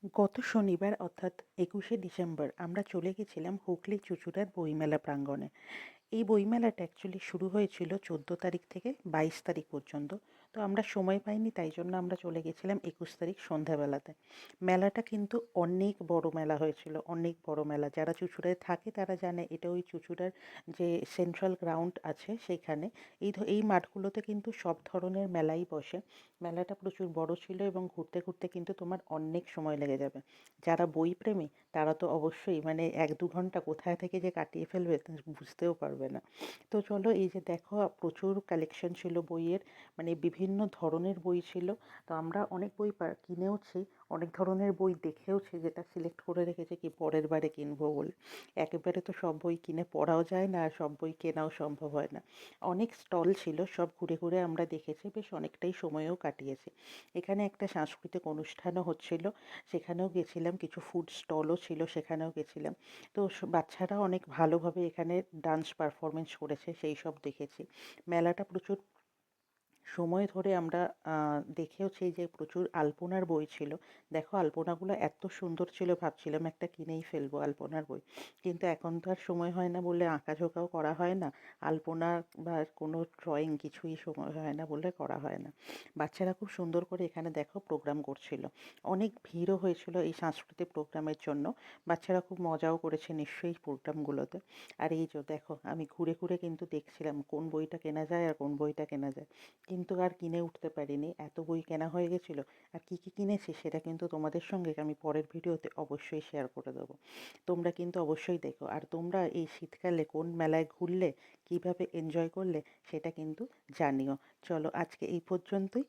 গত শনিবার অর্থাৎ ২১শে ডিসেম্বর আমরা চলে গেছিলাম হুগলি চুঁচুড়ার বইমেলা প্রাঙ্গণে। এই বইমেলাটা অ্যাকচুয়ালি শুরু হয়েছিল ১৪ তারিখ থেকে ২২ তারিখ পর্যন্ত। তো আমরা সময় পাইনি, তাই জন্য আমরা চলে গেছিলাম ২১ তারিখ সন্ধ্যাবেলাতে। মেলাটা কিন্তু অনেক বড় মেলা হয়েছিল, অনেক বড় মেলা। যারা চুঁচুড়ায় থাকে তারা জানে, এটা ওই চুঁচুড়ার যে সেন্ট্রাল গ্রাউন্ড আছে সেইখানে। এই মাঠগুলোতে কিন্তু সব ধরনের মেলাই বসে। মেলাটা প্রচুর বড় ছিল এবং ঘুরতে ঘুরতে কিন্তু তোমার অনেক সময় লেগে যাবে। যারা বইপ্রেমী তারা তো অবশ্যই মানে ১-২ ঘন্টা কোথায় থেকে যে কাটিয়ে ফেলবে তা বুঝতেও পারবে না। তো চলো, এই যে দেখো, প্রচুর কালেকশন ছিল বইয়ের, মানে বিভিন্ন ধরনের বই ছিল। তো আমরা অনেক বই কিনেওছি, অনেক ধরনের বই দেখেওছি, যেটা সিলেক্ট করে রেখেছি কি পরের বারে কিনবো বলে। একেবারে তো সব বই কিনে পড়াও যায় না, আর সব বই কেনাও সম্ভব হয় না। অনেক স্টল ছিল, সব ঘুরে ঘুরে আমরা দেখেছি, বেশ অনেকটাই সময়ও কাটিয়েছি। এখানে একটা সাংস্কৃতিক অনুষ্ঠানও হচ্ছিল, সেখানেও গেছিলাম। কিছু ফুড স্টলও ছিল, সেখানেও গেছিলাম। তো বাচ্চারা অনেক ভালোভাবে এখানে ডান্স পারফরমেন্স করেছে, সেই সব দেখেছি। মেলাটা প্রচুর সময় ধরে আমরা দেখেওছি যে প্রচুর আলপনার বই ছিল। দেখো, আলপনাগুলো এত সুন্দর ছিল, ভাবছিলাম একটা কিনেই ফেলবো আলপনার বই। কিন্তু এখন তো আর সময় হয় না বলে আঁকাঝোঁকাও করা হয় না। আলপনা বা কোনো ড্রয়িং কিছুই সময় হয় না বলে করা হয় না। বাচ্চারা খুব সুন্দর করে এখানে দেখো প্রোগ্রাম করছিল। অনেক ভিড়ও হয়েছিল এই সাংস্কৃতিক প্রোগ্রামের জন্য। বাচ্চারা খুব মজাও করেছে নিশ্চয়ই প্রোগ্রামগুলোতে। আর এই যে দেখো, আমি ঘুরে ঘুরে কিন্তু দেখছিলাম কোন বইটা কেনা যায় আর কোন বইটা কেনা যায়, কিন্তু আর কিনে উঠতে পারিনি, এত বই কেনা হয়ে গেছিলো। আর কী কী কিনেছি সেটা কিন্তু তোমাদের সঙ্গে আমি পরের ভিডিওতে অবশ্যই শেয়ার করে দেবো। তোমরা কিন্তু অবশ্যই দেখো। আর তোমরা এই শীতকালে কোন মেলায় ঘুরলে, কিভাবে এনজয় করলে সেটা কিন্তু জানিও। চলো, আজকে এই পর্যন্তই।